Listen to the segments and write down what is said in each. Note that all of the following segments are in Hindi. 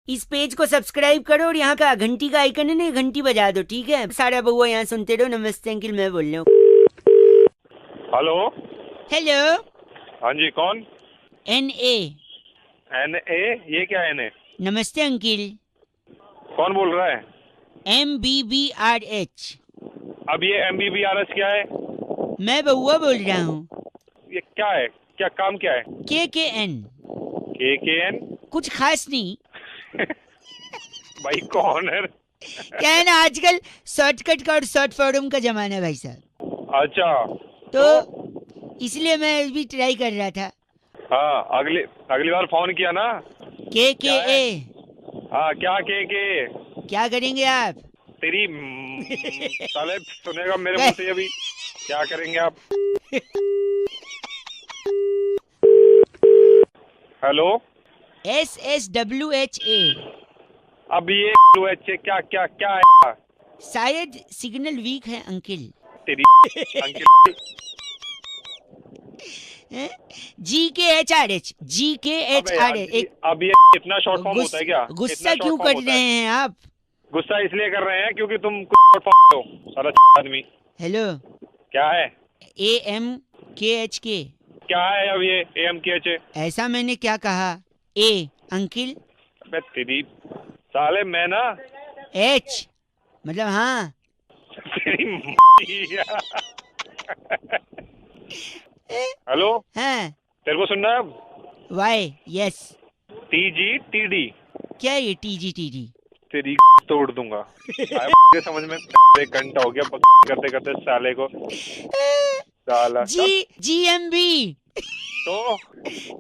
इस पेज को सब्सक्राइब करो और यहाँ का घंटी का आइकन है ना, घंटी बजा दो, ठीक है? सारा बहुआ यहाँ सुनते रहो। नमस्ते अंकिल, मैं बोल रहा हूँ। हेलो। हेलो। हाँ जी, कौन? NA। NA? ये क्या NA? नमस्ते अंकिल। कौन बोल रहा है? MBBRH। अब ये MBBRH क्या है? मैं बहुआ बोल रहा हूँ। ये क्या है? क्या काम क्या है? KKN। KKN? कुछ खास नहीं। भाई कौन है? क्या है ना, आजकल शॉर्टकट का और शॉर्ट फॉर्म का जमाना है भाई साहब, अच्छा, तो इसलिए मैं भी ट्राई कर रहा था। हाँ, अगली बार फोन किया ना। KKA। हाँ, क्या KK? क्या करेंगे आप? तेरी साले सुनेगा मेरे मुंह से अभी। क्या करेंगे आप? हेलो। SSWHA। अब ये क्या क्या क्या है? शायद सिग्नल वीक है अंकिल। तेरी अंकिल। GKHRH। अब ये इतना शॉर्ट फॉर्म होता है क्या? गुस्सा क्यों कर रहे हैं आप? गुस्सा इसलिए कर रहे हैं क्योंकि तुम शॉर्ट फॉर्म हो, सारा आदमी। हेलो। क्या है? AMKHK। क्या है अब ये AMKH? ऐसा मैंने क्या कहा? A uncle. अबे तेरी साले, मैं ना H मतलब हाँ। तेरी हेलो। हाँ। तेरे को सुनना है अब? Y yes। TGTD। क्या है ये TGTD? तेरी तोड़ दूंगा। आया समझ में? 1 घंटा हो गया करते करते साले को। साला GMB। तो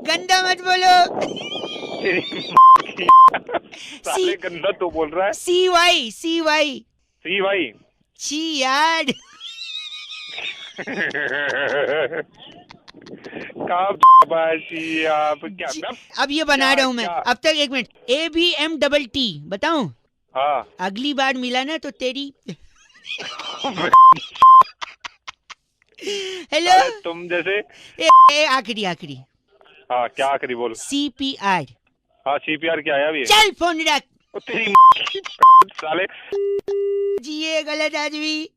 गंदा मत बोलो। तेरी साले गंदा तो बोल रहा है। CY। CY। छी यार। आप क्या? अब ये बना रहा हूँ मैं। अब तक 1 मिनट। ABMTT बताऊं? हाँ। अगली बार मिला ना तो तेरी हेलो। तुम जैसे आखिरी। हाँ, क्या आखिरी बोल? CPR। हाँ, CPR क्या है अभी? चल फोन रख। तेरी साले ये गलत आदमी।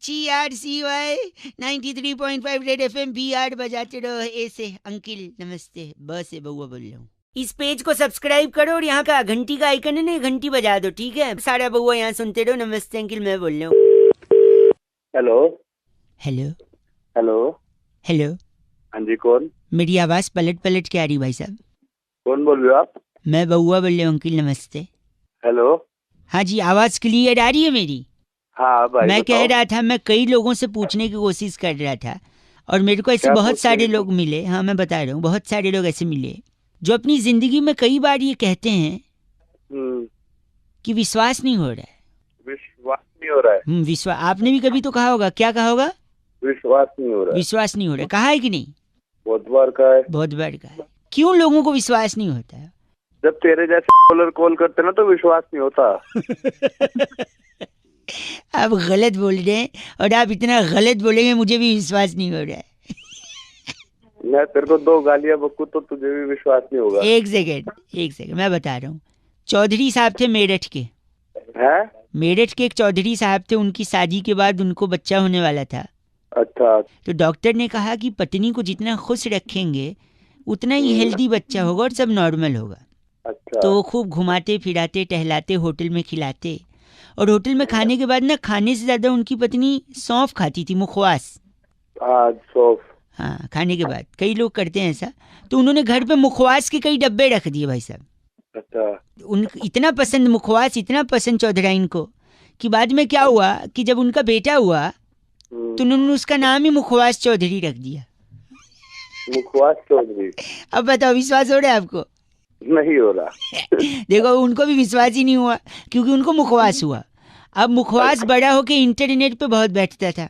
CRCY 93.5 रेड FM BR बजाते रहो। ए से अंकिल नमस्ते, ब से बहुआ बोल रहा हूँ। इस पेज को सब्सक्राइब करो और यहाँ का घंटी का आइकन है ना, घंटी बजा दो, ठीक है? सारा बहुआ यहाँ सुनते रहो। नमस्ते अंकिल, मैं बोल रहा हूँ। हेलो। हाँ जी, कौन? मेरी आवाज पलट के आ रही भाई साहब? कौन बोल रहे हो आप? मैं बहुआ बोल रहा हूँ अंकिल, नमस्ते। हेलो। हाँ जी, आवाज क्लियर आ रही है मेरी? हाँ भाई, मैं बताओ। कह रहा था, मैं कई लोगों से पूछने की कोशिश कर रहा था और मेरे को ऐसे क्या बहुत पूछने सारे की लोग मिले। हाँ मैं बता रहा हूँ, बहुत सारे लोग ऐसे मिले जो अपनी जिंदगी में कई बार ये कहते हैं कि विश्वास नहीं हो रहा है। विश्वास नहीं हो रहा है? विश्वास आपने भी कभी तो कहा होगा। क्या कहा होगा? विश्वास नहीं हो रहा है। विश्वास नहीं हो रहा है, कहा है कि नहीं? बहुत बार कहा है। बहुत बार कहा है। क्यों लोगों को विश्वास नहीं होता है? जब तेरे जैसे कॉलर कॉल करते ना तो विश्वास नहीं होता। आप गलत बोल रहे हैं और आप इतना गलत बोलेंगे मुझे भी विश्वास नहीं हो रहा है। मैं तेरे को 2 गालियां बकूं तो तुझे भी विश्वास नहीं होगा। एक सेकंड मैं बता रहा हूँ। चौधरी साहब थे मेरठ के। हैं? मेरठ के एक चौधरी साहब थे, उनकी शादी के बाद उनको बच्चा होने वाला था। अच्छा। तो डॉक्टर ने कहा कि पत्नी को जितना खुश रखेंगे उतना ही हेल्दी बच्चा होगा और सब नॉर्मल होगा। अच्छा। तो वो खूब घुमाते फिराते टहलाते, होटल में खिलाते, और होटल में खाने के बाद ना, खाने से ज्यादा उनकी पत्नी सौंफ खाती थी, मुखवास। हाँ, सौंफ। हाँ, खाने के बाद कई लोग करते हैं ऐसा। तो उन्होंने घर पे मुखवास के कई डब्बे रख दिए भाई साहब। अच्छा। उन इतना पसंद मुखवास, इतना पसंद चौधराइन को कि बाद में क्या हुआ कि जब उनका बेटा हुआ तो उन्होंने उसका नाम ही मुखवास चौधरी रख दिया। मुखवास चौधरी। अब बताओ, विश्वास हो रहा है आपको? नहीं हो रहा। देखो, उनको भी विश्वास ही नहीं हुआ क्योंकि उनको मुखवास हुआ। अब मुखवास बड़ा होके इंटरनेट पे बहुत बैठता था।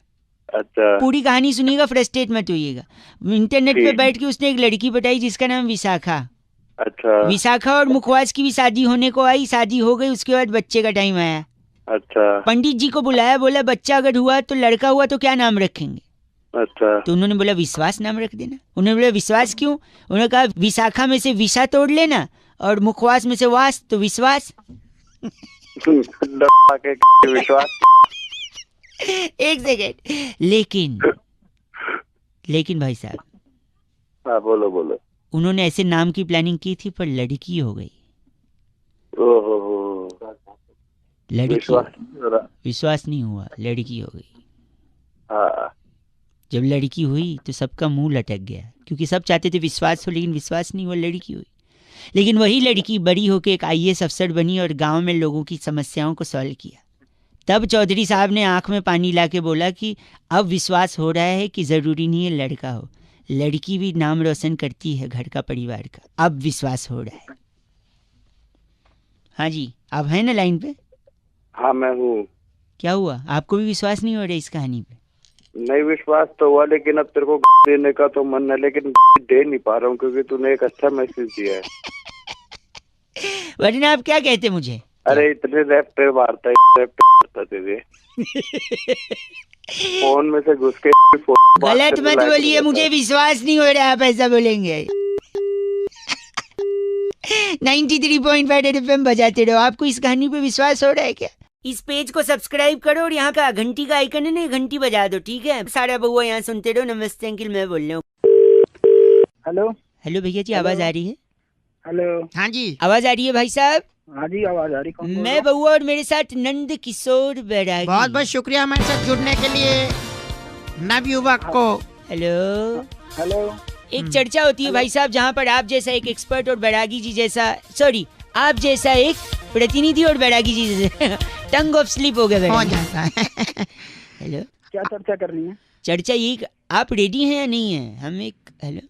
अच्छा। पूरी कहानी सुनिएगा, फ्रस्ट्रेट मत होइएगा। इंटरनेट पे बैठ के उसने एक लड़की पटाई जिसका नाम विशाखा। अच्छा। विशाखा और मुखवास की भी शादी होने को आई, शादी हो गई। उसके बाद बच्चे का टाइम आया। अच्छा। पंडित जी को बुलाया, बोला बच्चा अगर हुआ तो लड़का हुआ तो क्या नाम रखेंगे? अच्छा। तो उन्होंने बोला विश्वास नाम रख देना। उन्होंने बोला विश्वास क्यों? उन्होंने कहा विशाखा में से विषा तोड़ लेना और मुखवास में से वास तो विश्वास। डब्बा के विश्वास। एक सेकेंड, लेकिन भाई साहब, हाँ बोलो बोलो। उन्होंने ऐसे नाम की प्लानिंग की थी पर लड़की हो गई। ओहो, लड़की, विश्वास नहीं हुआ, लड़की हो गई। हाँ। जब लड़की हुई तो सबका मुंह लटक गया, क्योंकि सब चाहते थे विश्वास हो, लेकिन विश्वास नहीं हुआ, लड़की हुई। लेकिन वही लड़की बड़ी होकर एक IAS अफसर बनी और गांव में लोगों की समस्याओं को सॉल्व किया। तब चौधरी साहब ने आंख में पानी ला के बोला कि अब विश्वास हो रहा है कि ज़रूरी नहीं है लड़का हो, लड़की भी नाम रोशन करती है घर का, परिवार का। अब विश्वास हो रहा है। हाँ जी, आप हैं ना लाइन पे? हाँ मैं हूँ। क्या हुआ, आपको भी विश्वास नहीं हो रहा इस कहानी पे? नहीं, विश्वास तो हुआ, लेकिन अब तेरे को देने का तो मन है, लेकिन दे नहीं पा रहा हूँ क्योंकि तूने एक अच्छा मैसेज दिया है। वरना आप क्या कहते मुझे? अरे इतने रैप पे मारता है, रैप पे मारता तुझे। फोन में से घुस के गलत मत बोलिए, मुझे विश्वास नहीं हो रहा आप ऐसा बोलेंगे। 93.5 FM बजाते रहो। आपको इस कहानी पे विश्वास हो रहा है क्या? इस पेज को सब्सक्राइब करो और यहाँ का घंटी का आइकन है ना, घंटी बजा दो, ठीक है? सारा बउआ यहाँ सुनते रहो। नमस्ते अंकिल, मैं बोल रहा हूँ। हेलो भैया जी, आवाज आ रही है? हेलो। हाँ जी, आवाज आ रही है भाई साहब? हाँ जी, आवाज आ रही। मैं बउआ और मेरे साथ नंद किशोर बैरागी। बहुत बहुत शुक्रिया हमारे साथ जुड़ने के लिए नवयुवक को। हेलो। एक चर्चा होती है भाई साहब, जहाँ पर आप जैसा एक एक्सपर्ट और बैरागी जी जैसा, सॉरी, आप जैसा एक प्रतिनिधि और बैरागी जी जैसे टंग ऑफ स्लिप हो गया हो जाता है। हेलो, क्या चर्चा करनी है? चर्चा यही, आप रेडी हैं या नहीं है? हम एक, हेलो,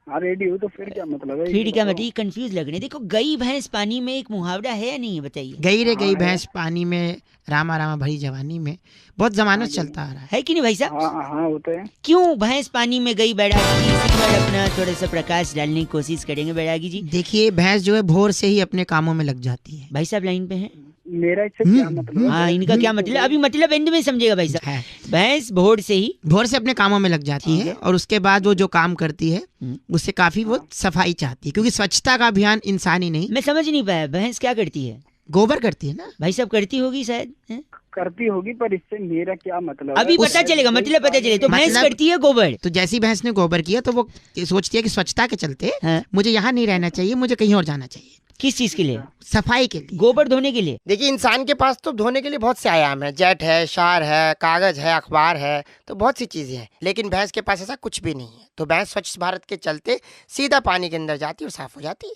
हाँ रेडी हूँ। तो फिर क्या मतलब है? फिर क्या मतलब, कंफ्यूज लग रहे हैं। देखो, गई भैंस पानी में एक मुहावरा है या नहीं है, बताइए। गई रे गई भैंस पानी में, रामा रामा भरी जवानी में, बहुत जमानों से चलता आ रहा है कि नहीं भाई साहब? हाँ होते हैं। क्यों भैंस पानी में गई, बैरागी जी इसी पर अपना थोड़ा सा प्रकाश डालने की कोशिश करेंगे बैरागी जी। देखिए, भैंस जो है भोर से ही अपने कामों में लग जाती है। भाई साहब लाइन पे हैं? मेरा इससे क्या मतलब? हाँ, इनका क्या मतलब, अभी मतलब एंड में समझेगा भाई साहब। भैंस भोर से अपने कामों में लग जाती है और उसके बाद वो जो काम करती है उससे काफी वो सफाई चाहती है, क्योंकि स्वच्छता का अभियान इंसानी नहीं। मैं समझ नहीं पाया, भैंस क्या करती है? गोबर करती है ना भाई साहब, करती होगी शायद। करती होगी, पर इससे मेरा क्या मतलब? अभी पता चलेगा, मतलब पता चले। तो भैंस करती है गोबर, तो जैसी भैंस ने गोबर किया तो वो सोचती है कि स्वच्छता के चलते मुझे यहाँ नहीं रहना चाहिए, मुझे कहीं और जाना चाहिए। किस चीज के लिए? सफाई के लिए, गोबर धोने के लिए। देखिए, इंसान के पास तो धोने के लिए बहुत से आयाम है, जेट है, शार है, कागज है, अखबार है, तो बहुत सी चीजें हैं। लेकिन भैंस के पास ऐसा कुछ भी नहीं है। तो भैंस स्वच्छ भारत के चलते सीधा पानी के अंदर जाती है और साफ हो जाती है।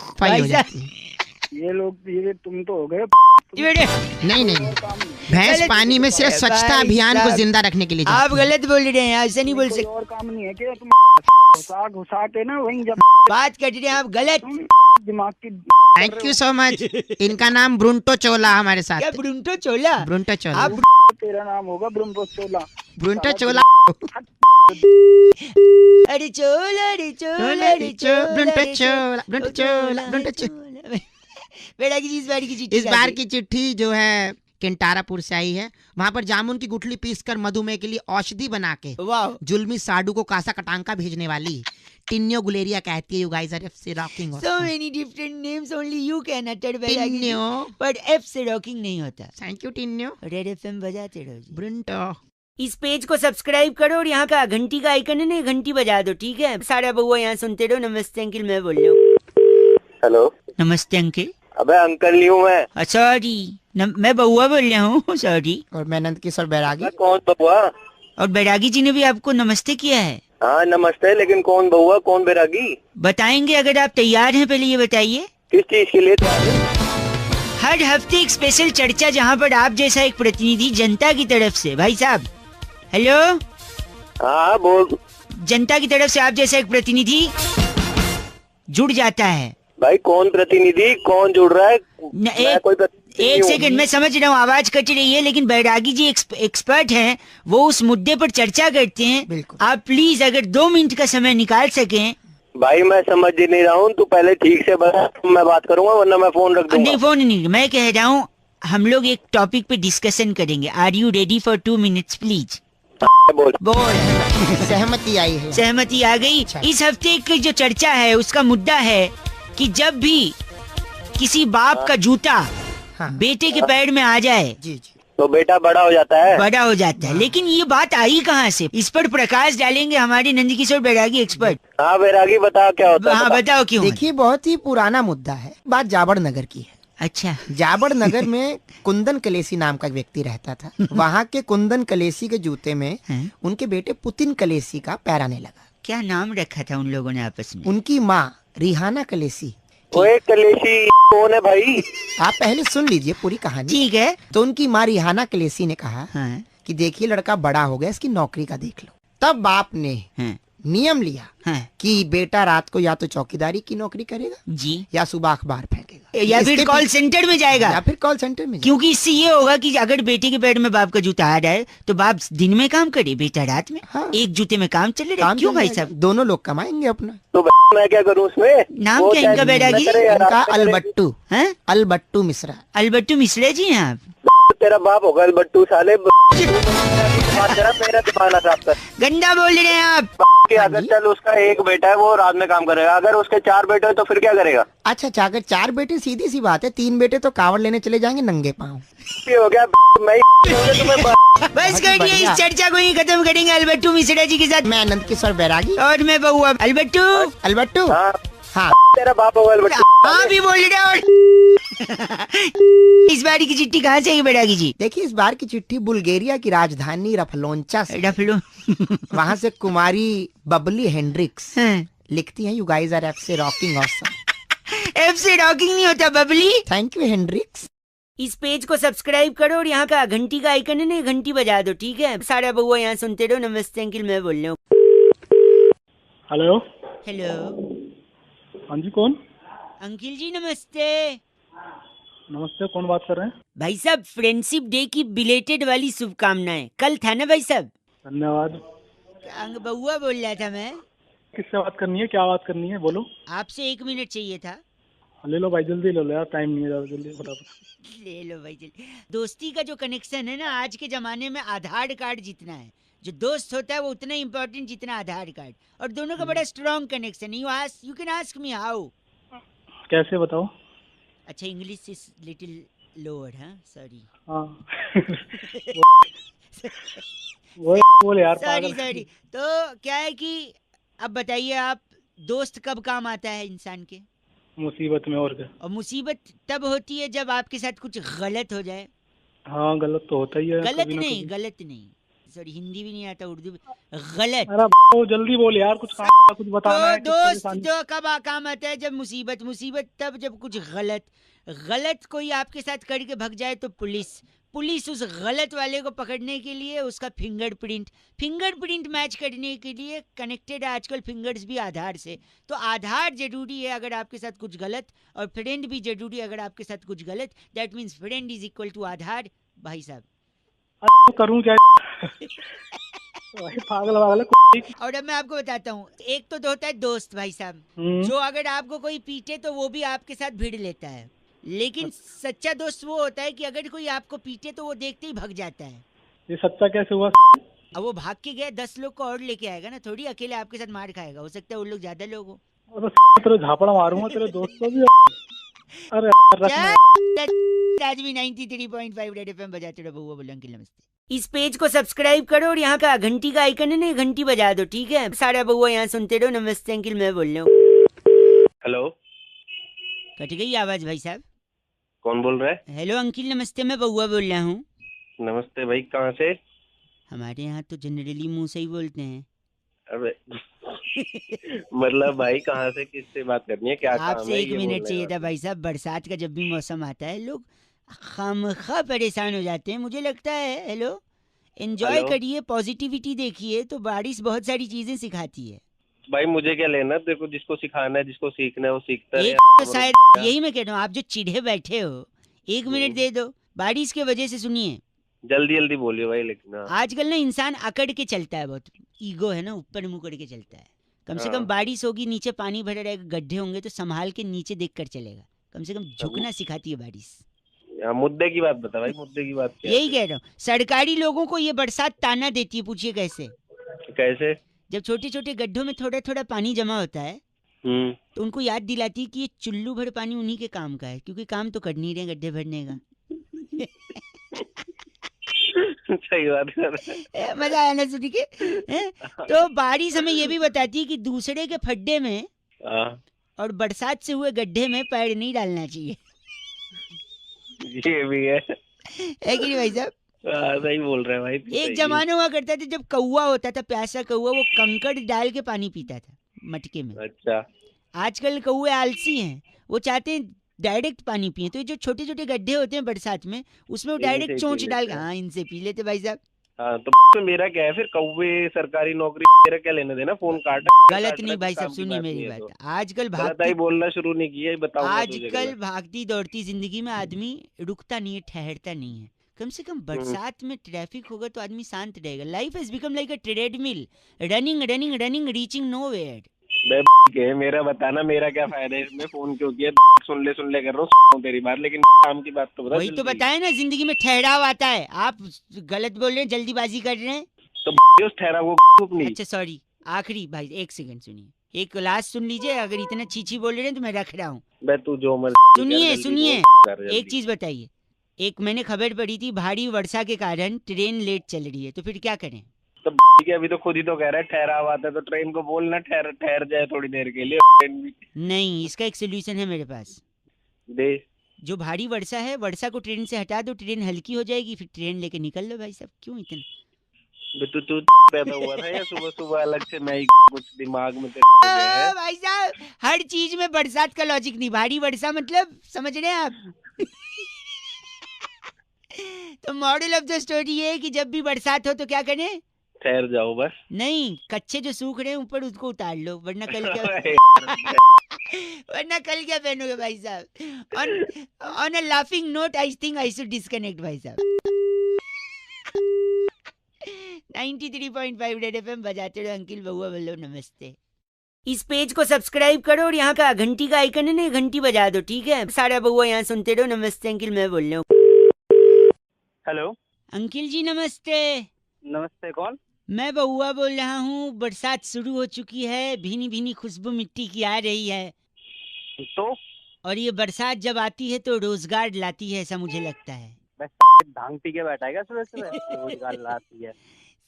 सफाई हो जाती है। ये लोग, ये तुम तो हो गए। नहीं, भैंस पानी में सिर्फ स्वच्छता अभियान को जिंदा रखने के लिए। आप गलत बोल रहे हैं, ऐसे नहीं बोल सकते। और काम नहीं है क्या? तुम घुसा के ना वहीं जब बात कर रहे हैं आप गलत। दिमाग की। Thank you so much. इनका नाम ब्रुंटो चोला हमारे साथ। क्या ब्रुंटो चोला? ब्रुंटो चोला। आप तेरा नाम होगा ब्रुंटो चोला। ब्रुंटो चोला। अरे चोला, अरे चोला, अरे चोला, ब्रुंटो चोला, ब्रुंटो चोला, ब्रुंटो चोला। बैरागी जी, इस बार की चिट्ठी जो है केंटारापुर से आई है। वहाँ पर जामुन की गुठली पीसकर मधुमेह के लिए औषधि बना के जुल्मी साडू को कासा कटांका भेजने वाली टिन्यो गुलेरिया कहती है, यू गाइस आर एफ से rocking. So many different names, only you can utter Bairagi ji, टिन्यो, but F से रॉकिंग नहीं होता। थैंक यू टिन्यो। रेड FM बजाते रहो जी। ब्रुंटो। इस पेज को सब्सक्राइब करो और यहाँ का घंटी का आइकन है ना, घंटी बजा दो, ठीक है? सारा बउआ यहाँ सुनते रहो। नमस्ते अंकिल, मैं बोल रहा हूँ। हेलो। नमस्ते अंकिल। अबे अंकल नहीं हूँ मैं। सॉरी, मैं बउआ बोल रहा हूँ, सॉरी। और मैं नंद किशोर बैरागी। कौन बउआ? और बैरागी जी ने भी आपको नमस्ते किया है। हाँ नमस्ते, लेकिन कौन बउआ कौन बैरागी? बताएंगे अगर आप तैयार हैं। पहले ये बताइए किस चीज के लिए? हर हफ्ते एक स्पेशल चर्चा, जहाँ पर आप जैसा एक प्रतिनिधि जनता की तरफ से, भाई साहब हेलो, हाँ बोल। जनता की तरफ से आप जैसा एक प्रतिनिधि जुड़ जाता है। भाई कौन प्रतिनिधि, कौन जुड़ रहा है? एक सेकंड, मैं समझ रहा हूँ आवाज कट रही है, लेकिन बैरागी जी एक्सपर्ट हैं, वो उस मुद्दे पर चर्चा करते हैं। आप प्लीज अगर 2 मिनट का समय निकाल सकें। भाई मैं समझ ही नहीं रहा हूँ, तू पहले ठीक से बता, मैं बात करूंगा, वरना मैं फोन रख दूंगा। नहीं, फोन नहीं, मैं कह रहा हूँ हम लोग एक टॉपिक पे डिस्कशन करेंगे। Are you ready for 2 minutes please? बोल बोल। सहमति आई है। सहमति आ गई। इस हफ्ते की जो चर्चा है उसका मुद्दा है कि जब भी किसी बाप का जूता हाँ। बेटे के पैर में आ जाए जी जी। तो बेटा बड़ा हो जाता है। बड़ा हो जाता है। लेकिन ये बात आई कहाँ से? इस पर प्रकाश डालेंगे हमारे नंदकिशोर बैरागी एक्सपर्ट। हाँ बैरागी बताओ क्या होता है। हाँ बताओ क्यों? देखिए बहुत ही पुराना मुद्दा है। बात जाबड़ नगर की है। अच्छा। जाबड़ नगर में कुंदन कलेसी नाम का एक व्यक्ति रहता था। वहाँ के कुंदन कलेसी के जूते में हैं? उनके बेटे पुतिन कलेसी का पैर आने लगा। क्या नाम रखा था उन लोगों ने आपस में? उनकी माँ रिहाना कलेसी। ओए कलेशी कौन है भाई? आप पहले सुन लीजिए पूरी कहानी। ठीक है। तो उनकी माँ रिहाना कलेसी ने कहा हाँ, कि देखिए लड़का बड़ा हो गया, इसकी नौकरी का देख लो। तब बाप ने हाँ, नियम लिया हाँ, कि बेटा रात को या तो चौकीदारी की नौकरी करेगा जी। या सुबह अखबार फेंकेगा या फिर इसके कॉल सेंटर में जाएगा। या फिर कॉल सेंटर में जाएगा। क्योंकि इससे ये होगा कि अगर बेटे के पैर में बाप का जूता आ जाए तो बाप दिन में काम करे, बेटा रात में। हाँ। एक जूते में काम चले रहे। काम क्यों चल भाई जाएगा। साहब? दोनों लोग कमाएंगे अपना। तो मैं क्या करूँ उसमें? नाम वो क्या चाहे इनका बैरागी? न करे या रात उनका में करे। अलबट्टू। हैं? अलबट्टू मिश्रा। अलबट्टू मिश्रा जी हैं आप? तेरा बाप होगा बट्टू साले। मेरा दिमाग साफ कर। गंदा बोल रहे हैं आप। कि अगर चल उसका एक बेटा है वो रात में काम करेगा, अगर उसके 4 बेटे हैं तो फिर क्या करेगा? अच्छा अच्छा, अगर 4 बेटे सीधी सी बात है, 3 बेटे तो कावड़ लेने चले जाएंगे नंगे पाँव। ये हो गया मैं तुम्हें बस करिए, बढ़िया। इस चर्चा को ही खत्म करेंगे अलबट्टू मिश्रा जी के साथ। मैं नंदकिशोर बैरागी और मैं बहुआ अलबट्टू। अलबट्टू। हाँ हाँ तेरा बाप होगा बट्टू। हाँ भी बोल रहे और इस बारी की चिट्ठी कहाँ से आई बैरागी जी? देखिए, इस बार की चिट्ठी बुल्गारिया की राजधानी रफलोंचा से। रफलो। वहाँ से कुमारी बबली हेंड्रिक्स हाँ। लिखती हैं, यू गाइस आर एफ से रॉकिंग ऑसम। एफ से रॉकिंग नहीं होता बबली। Thank you Hendrix. इस पेज को सब्सक्राइब करो और यहाँ का घंटी का आइकन है ना, घंटी बजा दो, ठीक है? सारा बहुआ यहाँ सुनते रहो। नमस्ते अंकिल, मैं बोल रहा हूँ। हेलो। हेलो हाँ जी, कौन? अंकिल जी नमस्ते। नमस्ते, कौन बात कर रहे हैं? भाई साहब फ्रेंडशिप डे की बिलेटेड वाली शुभकामनाएं। कल था ना भाई साहब? धन्यवाद। बहुआ बोल रहा था मैं। किससे बात करनी है, क्या बात करनी है, बोलो। आपसे 1 मिनट चाहिए था। ले लो भाई, जल्दी ले लो यार, टाइम नहीं है ज़्यादा, जल्दी फटाफट। ले लो भाई जल्दी। दोस्ती का जो कनेक्शन है ना, आज के जमाने में आधार कार्ड जितना है। जो दोस्त होता है वो उतना इम्पोर्टेंट जितना आधार कार्ड। और दोनों का बड़ा स्ट्रॉन्ग कनेक्शन है। You can ask me how. कैसे बताओ? अच्छा, इंग्लिश इज लिटिल लोअर। हाँ सॉरी। हाँ वो बोल यार, सॉरी पागल। सॉरी। तो क्या है कि अब बताइए आप, दोस्त कब काम आता है इंसान के? मुसीबत में, और क्या। और मुसीबत तब होती है जब आपके साथ कुछ गलत हो जाए। हाँ गलत तो होता ही है। गलत कभी ना नहीं, कभी। गलत नहीं, सॉरी हिंदी भी नहीं आता, उर्दू भी। गलत। अरे वो जल्दी बोल यार, कुछ काम कुछ बताना है, तो कुछ दोस्त परेशानी। जो कब काम आता है? जब मुसीबत। मुसीबत तब जब कुछ गलत कोई आपके साथ करके भग जाए तो पुलिस उस गलत वाले को पकड़ने के लिए उसका फिंगरप्रिंट मैच करने के लिए कनेक्टेड है आजकल फिंगर्स भी आधार से। तो आधार जरूरी है अगर आपके साथ कुछ गलत, और फ्रेंड भी जरूरी है अगर आपके साथ कुछ गलत। That means friend is equal to आधार। भाई साहब करूँ क्या? भाई पागल है। और अब मैं आपको बताता हूँ, एक तो होता है दोस्त भाई साहब, जो अगर आपको कोई पीटे तो वो भी आपके साथ भिड़ लेता है। लेकिन सच्चा दोस्त वो होता है कि अगर कोई आपको पीटे तो वो देखते ही भग जाता है। ये सच्चा कैसे हुआ? अब वो भाग के गया 10 लोग को और लेके आएगा ना, थोड़ी अकेले आपके साथ मार खाएगा। हो सकता है वो लोग ज्यादा लोग हो। तेरे झापड़ा मारूंगा तेरे दोस्त को भी। अरे आज भी 93.5 रेड एफएम बजाते रहो। बहुआ बोला अंकिल नमस्ते। इस पेज को सब्सक्राइब करो और यहाँ का घंटी का आइकन है ना, घंटी बजा दो, ठीक है? सारा बहुआ यहाँ सुनते रहो। नमस्ते अंकिल, मैं बोल रहा हूँ। हेलो, कट गई आवाज भाई साहब। कौन बोल रहा है? हेलो अंकिल नमस्ते, मैं बहुआ बोल रहा हूँ। नमस्ते भाई, कहाँ से? हमारे यहाँ तो जनरली मुंह से ही बोलते हैं। अबे मतलब भाई कहाँ से, किससे बात करनी है, क्या काम आपसे है? 1 ये मिनट बोलने चाहिए का। था भाई साहब। बरसात का जब भी मौसम आता है लोग खामखा परेशान हो जाते हैं, मुझे लगता है। Hello, enjoy hello? करिए, पॉजिटिविटी देखिए, तो बारिश बहुत सारी चीजें सिखाती है। भाई मुझे क्या लेना? देखो, जिसको सिखाना है, जिसको सीखना है वो सीखता है। एक तो शायद यही मैं कह रहा हूँ, आप जो चिढ़े बैठे हो 1 मिनट दे दो। बारिश की वजह से सुनिए, जल्दी जल्दी बोलिए भाई, लेकिन हाँ। आजकल ना इंसान अकड़ के चलता है, बहुत ईगो है ना, ऊपर मुंह करके चलता है। कम से कम हाँ। बारिश होगी, नीचे पानी भरा रहेगा, गड्ढे होंगे तो संभाल के नीचे देख कर चलेगा। कम से कम झुकना सिखाती है बारिश। मुद्दे की बात बता भाई, मुद्दे की बात क्या है? यही कह रहा हूँ, सरकारी लोगों को ये बरसात ताना देती है, पूछिए कैसे? कैसे? जब छोटे छोटे गड्ढों में थोड़ा थोड़ा पानी जमा होता है तो उनको याद दिलाती है कि ये चुल्लू भर पानी उन्हीं के काम का है, क्योंकि काम तो कर नहीं रहे गड्ढे भरने का। सही बात कर रहे हैं। मजा आया ना सुन के? तो बारिश हमें ये भी बताती है कि दूसरे के खड्डे में हाँ, और बरसात से हुए गड्ढे में पैर नहीं डालना चाहिए, ये भी है है कि नहीं भाई साहब? सही बोल रहे हैं भाई, एक सही जमाना हुआ करता था जब कौवा होता था, प्यासा कौवा, वो कंकड़ डाल के पानी पीता था मटके में। है। अच्छा, आजकल कौवे आलसी हैं, वो चाहते हैं डायरेक्ट पानी पिए, तो ये जो छोटे छोटे गड्ढे होते हैं बरसात में, उसमें वो इनसे डायरेक्ट ही चोंच पी डाल लेते के, हैं। हाँ इनसे पी लेते भाई साहब। हाँ तो मेरा क्या है फिर? कौवे, सरकारी नौकरी, मेरा क्या लेने देना? फोन काट गलत नहीं भाई साहब, सुनिए मेरी बात। आजकल गलत आई भागती बोलना शुरू नहीं किया, बताओ आजकल भागती दौड़ती जिंदगी में आदमी रुकता नहीं है, ठहरता नहीं है। कम से कम बरसात में ट्रैफिक होगा तो आदमी शांत रहेगा। Life has become like a treadmill, running running running, reaching nowhere. के मेरा बताना, मेरा क्या फायदा है इसमें? फोन क्यों किया? सुन ले कर रहा हूँ तेरी बात, लेकिन काम की बात तो बता। वही तो बताया ना, जिंदगी में ठहराव आता है। आप गलत बोल रहे हैं, जल्दीबाजी कर रहे हैं। तो उस ठहराव को अपनी। अच्छा सॉरी, आखिरी भाई एक सेकंड सुनिए, एक लास्ट सुन लीजिए। अगर इतना चीची बोल रहे हैं तो मैं रख रहा हूँ। मैं तू जो मर सुनिए एक चीज बताइए, एक मैंने खबर पढ़ी थी, भारी वर्षा के कारण ट्रेन लेट चल रही है, तो फिर क्या करें? तो अभी तो खुद ही तो कह रहा है ठहराव आता है, तो ट्रेन को बोलना ठहर जाए थोड़ी देर के लिए। ट्रेन भी नहीं, इसका एक सोल्यूशन है मेरे पास। दे। जो भारी वर्षा है, वर्षा को ट्रेन से हटा दो, ट्रेन हल्की हो जाएगी, फिर ट्रेन लेके निकल लो भाई साहब। क्यों इतना? तू पैदा हुआ था या सुबह सुबह अलग से मैं कुछ दिमाग में तेरे है? भाई साहब हर चीज में बरसात का लॉजिक नहीं। भारी वर्षा मतलब समझ रहे हैं आप? तो मॉडल ऑफ द स्टोरी ये है कि जब भी बरसात हो तो क्या करें? ठहर जाओ बस। नहीं, कच्चे जो सूख रहे हैं ऊपर उसको उतार लो, वरना कल क्या वरना कल क्या पहनोगे भाई साहब? On a laughing note I think I should disconnect भाई साहब। 93.5 रेड एफएम बजाते रहो, अंकिल बउआ बोलो नमस्ते। इस पेज को सब्सक्राइब करो और यहाँ का घंटी का आइकन है ना, घंटी बजा दो, ठीक है? सारा बउआ यहाँ सुनते रहो। नमस्ते अंकिल, मैं बोल रहा हूँ। हेलो अंकिल जी नमस्ते। नमस्ते, कौन? मैं बउआ बोल रहा हूँ। बरसात शुरू हो चुकी है, भीनी भीनी खुशबू मिट्टी की आ रही है, तो और ये बरसात जब आती है तो रोजगार लाती है, ऐसा मुझे लगता है। भांग पी के बैठा है क्या सुबह सुबह? रोजगार लाती है।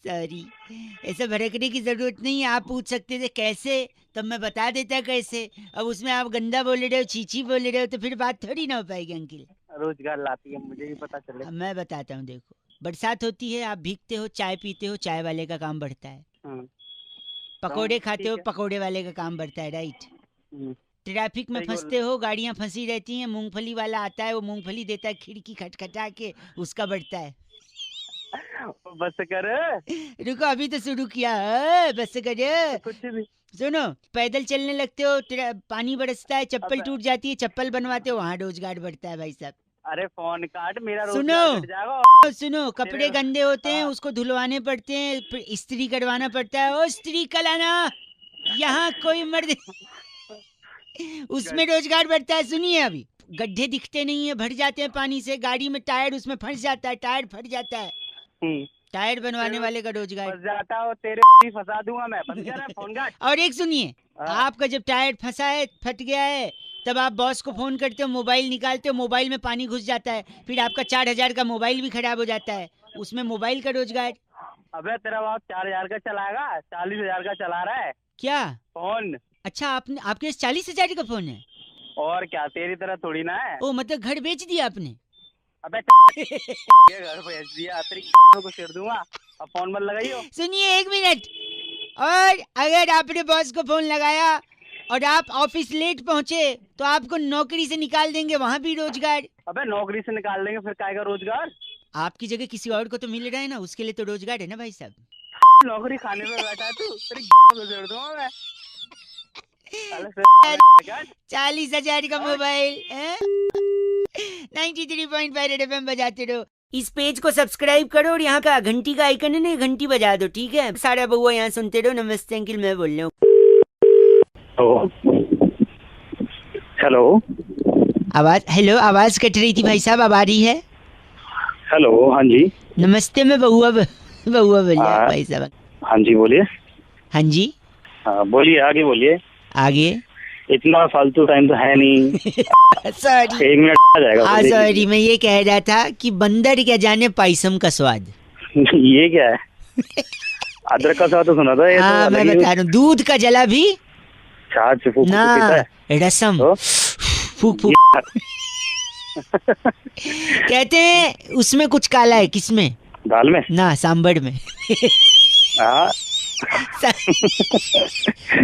सॉरी, ऐसा भड़कने की जरूरत नहीं है। आप पूछ सकते थे कैसे, तब मैं बता देता कैसे। अब उसमें आप गंदा बोल रहे हो, चीची बोल रहे हो, तो फिर बात थोड़ी ना हो पाएगी अंकिल। रोजगार लाती है, मुझे भी पता चले। अब मैं बताता हूँ, देखो बरसात होती है, आप भीगते हो, चाय पीते हो, चाय वाले का काम बढ़ता है। पकोड़े खाते हो, ठीक है। पकोड़े वाले का काम बढ़ता है, राइट? हम्म, ट्रैफिक में सही बोल फंसते हो, गाड़ियां फंसी रहती हैं, मूंगफली वाला आता है, वो मूंगफली देता है खिड़की खटखटा के, उसका बढ़ता है। बस कर रुको अभी तो शुरू किया, बस कर। कुछ भी। सुनो, पैदल चलने लगते हो, पानी बरसता है, चप्पल अबे। टूट जाती है, चप्पल बनवाते हो, वहाँ रोजगार बढ़ता है भाई साहब। अरे फोन काट, मेरा सुनो। रोजगार कट जाएगा। सुनो, कपड़े तेरे- गंदे होते हैं, हाँ। उसको धुलवाने पड़ते हैं, फिर इस्त्री करवाना पड़ता है। ओ इस्त्री कलाना, यहाँ कोई मर्द उसमें रोजगार बढ़ता है। सुनिए, अभी गड्ढे दिखते नहीं है, भर जाते हैं पानी से, गाड़ी में टायर उसमें फंस जाता है, टायर फट जाता है, टायर बनवाने वाले का रोजगार। फंस जाता हो, तेरे भी फंसा दूंगा मैं। बंद कर फोन काट। और एक सुनिए, हाँ। आपका जब टायर फंसा है, फट गया है, तब आप बॉस को फोन करते हो, मोबाइल निकालते हो, मोबाइल में पानी घुस जाता है, फिर आपका 4000 का मोबाइल भी खराब हो जाता है, उसमें मोबाइल का रोजगार। अबे तेरा बाप 4000 का चलाएगा, 40,000 का चला रहा है क्या? फोन। अच्छा, आपने आपके पास 40,000 का फोन है? और क्या, तेरी तरह थोड़ी ना है। ओ मतलब घर बेच दिया आपने? अबे ये घर बेच दिया, तेरी को सिर दूंगा। अब फोन मत लगाइयो। सुनिए एक मिनट, और अगर आपने बॉस को फोन लगाया और आप ऑफिस लेट पहुंचे तो आपको नौकरी से निकाल देंगे, वहाँ भी रोजगार। अबे नौकरी से निकाल देंगे, फिर काहेगा रोजगार? आपकी जगह किसी और को तो मिल रहा है ना, उसके लिए तो रोजगार है ना भाई साहब। नौकरी खाने में बैठा है तू, तेरी को सिर दूंगा मैं। साले फिर 40,000 का मोबाइल है? 93.5 रेड एफएम बजाते रहो। इस पेज को सब्सक्राइब करो और यहाँ का घंटी का आइकन है ना, घंटी बजा दो, ठीक है? सारा बउआ यहाँ सुनते रहो। नमस्ते अंकिल, मैं बोल रहा हूँ। हेलो। आवाज हेलो, आवाज कट रही थी भाई साहब, अब आ रही है? हेलो, हाँ जी। नमस्ते, मैं बउआ बोलिए हाँ। भाई साहब। हाँ जी बोलिए। हाँ जी, हाँ बोलिए, आगे बोलिए। आगे। इतना फालतू टाइम तो है नहीं। सॉरी। 1 मिनट आ जाएगा। हाँ बोलिए। सॉरी, मैं ये कह रहा था कि बंदर क्या जाने पायसम का स्वाद। ये क्या है? अदरक का स्वाद तो सुना था, ये तो हाँ मैं अलग ही। बता रहा हूँ, दूध का जला भी छाछ से फूक ना, पीता है रसम तो? फूक फूक कहते हैं। उसमें कुछ काला है, किसमें? दाल में ना, सांबर में। हाँ।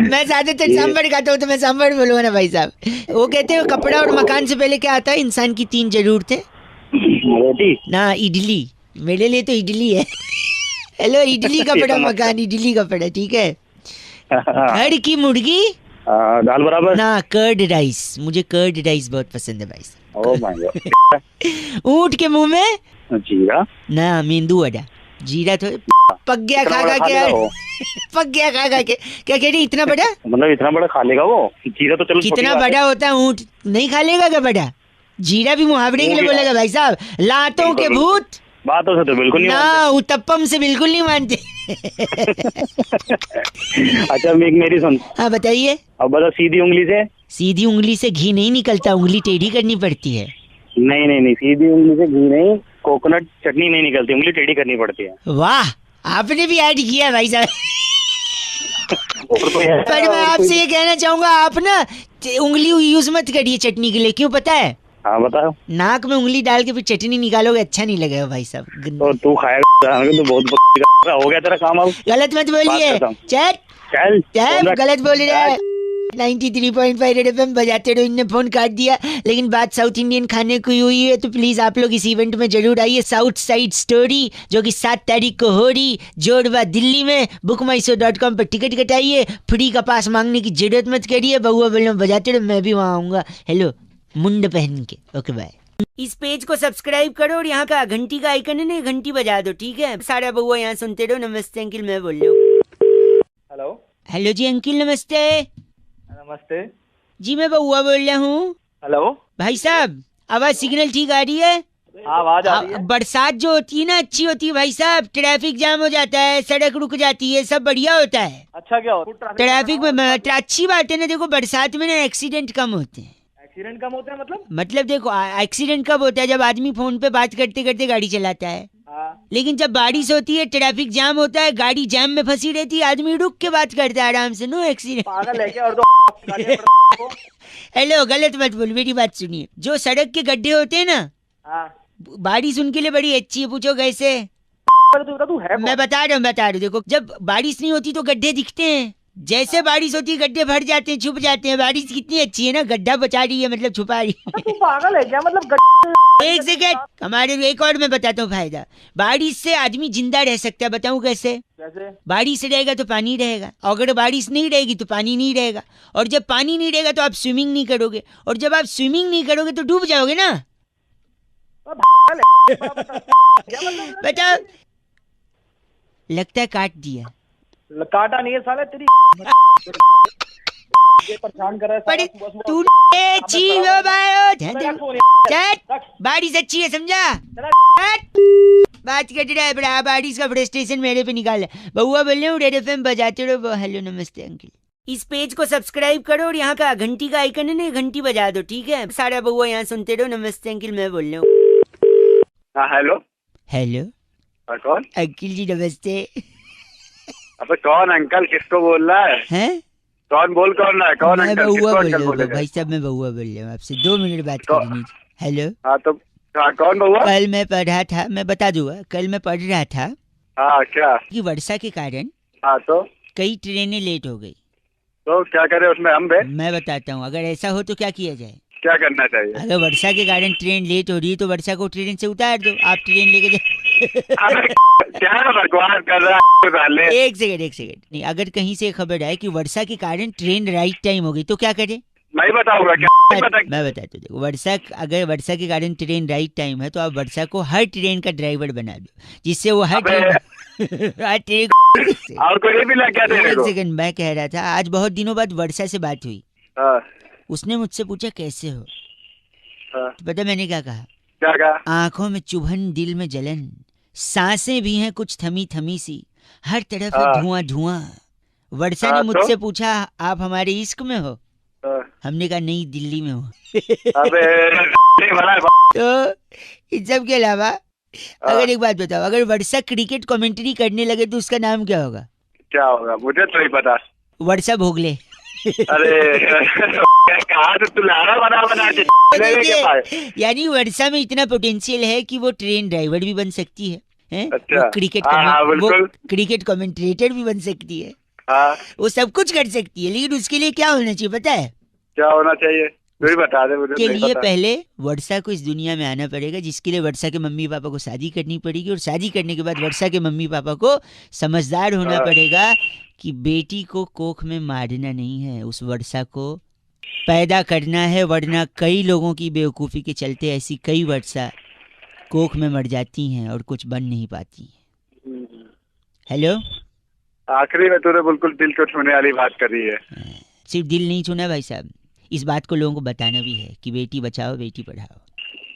मैं ज्यादातर सांबर खाता हूँ तो मैं सांबर बोलूंगा ना भाई साहब। वो कहते हैं कपड़ा और मकान से पहले क्या आता है इंसान की 3 जरूरतें? रोटी। ना, इडली। मेरे लिए तो इडली है। हेलो, इडली कपड़ा मकान, इडली कपड़ा, ठीक है। घर की मुर्गी दाल बराबर। ना, कर्ड राइस। मुझे कर्ड राइस बहुत पसंद है भाई साहब। Oh my God. ऊंट के मुंह में जीरा। ना, मेंदू वड़ा। जीरा तो पक गया खा खा के यार। पक गया खा खा के। क्या कह रही, इतना बड़ा? मतलब इतना बड़ा खा लेगा वो? जीरा तो चलो छोटी कितना बात है। बड़ा होता है ऊंट, नहीं खा लेगा क्या बड़ा? जीरा भी मुहावरे के लिए बोलेगा भाई साहब। लातों के भूत बातों से तो बिल्कुल नहीं ना, उत्तपम से बिल्कुल नहीं मानते। अच्छा मेरी सुन। हाँ बताइए। अब बता, सीधी उंगली से। सीधी उंगली से घी नहीं निकलता, उंगली टेढ़ी करनी पड़ती है। नहीं नहीं नहीं, सीधी उंगली से घी नहीं, कोकोनट चटनी नहीं निकलती, उंगली टेढ़ी करनी पड़ती है। वाह, आपने भी ऐड किया भाई साहब। और कोई है? पर मैं आपसे ये कहना चाहूंगा, आप ना उंगली यूज मत करिए चटनी के लिए। क्यों पता है? हाँ बताओ। नाक में उंगली डाल के फिर चटनी निकालोगे, अच्छा नहीं लगेगा भाई साहब। तो तू खाएगा तो बहुत हो गया तेरा काम। अब गलत मत बोलिए। चल चल चल, गलत बोल रहा है। 93.5 रेड एफएम बजाते रहो। इनने फोन काट दिया, लेकिन बात साउथ इंडियन खाने की हुई है, तो प्लीज आप लोग इस इवेंट में जरूर आइए। साउथ साइड स्टोरी जो कि 7 तारीख को हो रही, जोड़वा दिल्ली में। bookmyshow.com पर टिकट कटाइए। फ्री का पास मांगने की जरूरत मत करिए। बउआ बोलो बजाते रहो, मैं भी वहाँ आऊंगा। हेलो, मुंड पहन के। Okay bye. इस पेज को सब्सक्राइब करो और यहाँ का घंटी का आइकन है ना, घंटी बजा दो, ठीक है? सारा बउआ यहाँ सुनते रहो। नमस्ते अंकिल, मैं बोल रहा हूँ। हेलो। हेलो जी अंकिल, नमस्ते। नमस्ते जी मैं बउआ बोल रहा हूँ। हेलो। भाई साहब, आवाज सिग्नल ठीक आ रही है? हाँ, आवाज आ रही है। बरसात जो होती है ना, अच्छी होती है भाई साहब। ट्रैफिक जाम हो जाता है, सड़क रुक जाती है, सब बढ़िया होता है। अच्छा, क्या हो? ट्रैफिक में अच्छी बात है ना। देखो बरसात में ना एक्सीडेंट कम होते हैं। एक्सीडेंट कम होते हैं मतलब देखो, एक्सीडेंट कब होता है? जब आदमी फोन पे बात करते करते गाड़ी चलाता है। हाँ। लेकिन जब बारिश होती है, ट्रैफिक जाम होता है, गाड़ी जाम में फंसी रहती है, आदमी रुक के बात करता है आराम से। No accident. पागल है क्या? और तो हेलो, गलत मत बोल, मेरी बात सुनिए। जो सड़क के गड्ढे होते हैं ना, हाँ। बारिश उनके लिए बड़ी अच्छी है। पूछो कैसे? तू है मैं बता रहा हूँ। देखो, जब बारिश नहीं होती तो गड्ढे दिखते हैं, जैसे बारिश होती है गड्ढे भर जाते हैं, छुप जाते हैं। बारिश कितनी अच्छी है ना, गड्ढा बचा रही है, मतलब छुपा रही है। तू पागल है क्या? मतलब एक सेकंड, हमारे एक और मैं बताता हूँ फायदा। बारिश से आदमी जिंदा रह सकता है। बताऊँ कैसे? कैसे? बारिश रहेगा तो पानी रहेगा, अगर बारिश नहीं रहेगी तो पानी नहीं रहेगा, और जब पानी नहीं रहेगा तो आप स्विमिंग नहीं करोगे, और जब आप स्विमिंग नहीं करोगे तो डूब जाओगे ना। बताओ। लगता है काट दिया। काटा नहीं है साले, तेरी परेशान कर रहा है पर साला सुबह तू बारिश अच्छी है, समझा? बात कर रहा है बड़ा, बारिश का फ्रस्ट्रेशन मेरे पे निकाल। बउआ बोल रहे हूँ, रेड एफएम बजाते रहो। हेलो नमस्ते अंकिल। इस पेज को सब्सक्राइब करो और यहाँ का घंटी का आइकन है ना, घंटी बजा दो, ठीक है? सारा बउआ यहाँ सुनते रहो। नमस्ते अंकिल, मैं बोल रहा हूँ। हाँ हेलो। हेलो कौन? अंकिल जी नमस्ते। अब कौन अंकल किसको बोल रहा है? हैं? कौन बोल कौन रहा है? कौन मैं अंकल? बउआ किसको बोल अंकल रहा हूँ बोलेगा? भाई साहब, मैं बउआ बोल रहा हूँ आपसे। 2 मिनट बात करनी। हेलो। हाँ तो हाँ, कौन बउआ? कल मैं पढ़ रहा था, मैं बता दूंगा। कल मैं पढ़ रहा था हाँ क्या? कि वर्षा के कारण हाँ तो कई ट्रेनें लेट हो गई। तो क्या करे उसमें हम बे? मैं बताता हूँ, अगर ऐसा हो तो क्या किया जाए। क्या करना चाहिए? अगर वर्षा के कारण ट्रेन लेट हो रही है तो वर्षा को ट्रेन से उतार दो, आप ट्रेन लेके अबे, क्या बकवास कर रहा है साले? एक सेकंड नहीं, अगर कहीं से खबर आए कि वर्षा के कारण ट्रेन राइट टाइम हो गई तो क्या करें? मैं बताऊंगा क्या? मैं बताता हूँ। देखो, अगर वर्षा के कारण ट्रेन राइट टाइम है तो आप वर्षा को हर ट्रेन का ड्राइवर बना दो, जिससे वो हर ट्रेन और कोई भी लग गया तेरे एक को? सेकंड, मैं कह रहा था, आज बहुत दिनों बाद वर्षा से बात हुई। हाँ। उसने मुझसे पूछा कैसे हो, हाँ। पता मैंने क्या कहा? क्या कहा? आंखों में चुभन, दिल में जलन, सांसें भी हैं कुछ थमी थमी सी, हर तरफ है हाँ। धुआं धुआं। वर्षा हाँ, ने तो? मुझसे पूछा आप हमारे इश्क में हो? हाँ। हमने कहा नहीं, दिल्ली में हो। अबे भला तो इन सब के अलावा अगर एक बात बताओ, अगर वर्षा क्रिकेट कमेंट्री करने लगे तो उसका नाम क्या होगा? क्या होगा मुझे तो नहीं पता। वर्षा भोगले। अरे कहा तो तू लारा बना देखिए, यानी वर्षा में इतना पोटेंशियल है कि वो ट्रेन ड्राइवर भी बन सकती है, हैं? अच्छा। वो क्रिकेट हाँ, वो बिल्कुल। क्रिकेट कमेंटेटर भी बन सकती है, हाँ। वो सब कुछ कर सकती है, लेकिन उसके लिए क्या होना चाहिए पता है? क्या होना चाहिए तू ही बता दे मुझे। के नहीं लिए पता। पहले वर्षा को इस दुनिया में आना पड़ेगा, जिसके लिए वर्षा के मम्मी पापा को शादी करनी पड़ेगी, और शादी करने के बाद वर्षा के मम्मी पापा को समझदार होना हाँ। पड़ेगा कि बेटी को कोख में मारना नहीं है, उस वर्षा को पैदा करना है, वरना कई लोगों की बेवकूफ़ी के चलते ऐसी कई वर्षा कोख में मर जाती हैं और कुछ बन नहीं पाती। हेलो, आखिरी में तूने बिल्कुल दिल को छूने वाली बात करी है। सिर्फ दिल नहीं छूना भाई साहब, इस बात को लोगों को बताना भी है कि बेटी बचाओ बेटी पढ़ाओ।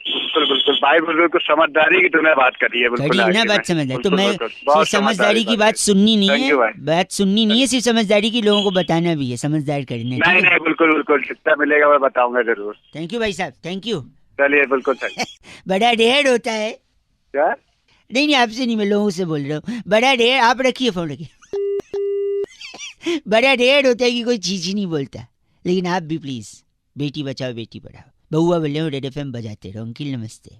बिल्कुल बिल्कुल भाई, बिल्कुल समझदारी की तूने बात करी है। बिल्कुल करी ना आखिर में। बात समझदारी, तो बिल्कुल, मैं बिल्कुल। सिर्फ बहुत समझदारी की बात है। सुननी नहीं Thank you, है, भाई। बात सुननी नहीं है, सिर्फ समझदारी की लोगों को बताना भी है, समझदार करना। नहीं ठीक है, नहीं बिल्कुल बिल्कुल, जितना मिलेगा मैं बताऊंगा जरूर। थैंक यू भाई साहब, थैंक यू। चलिए बिल्कुल सही। बड़ा ढेर होता है। क्या? नहीं नहीं, आपसे नहीं, मैं लोगों से बोल रहा हूँ। बड़ा ढेर, आप रखिए फोन रखिए। बड़ा ढेर होता है कि कोई चीज ही नहीं बोलता, लेकिन आप भी प्लीज बेटी बचाओ बेटी पढ़ाओ। बहुआ बोल रहे हो, रेड एफएम बजाते रहो। अंकिल नमस्ते।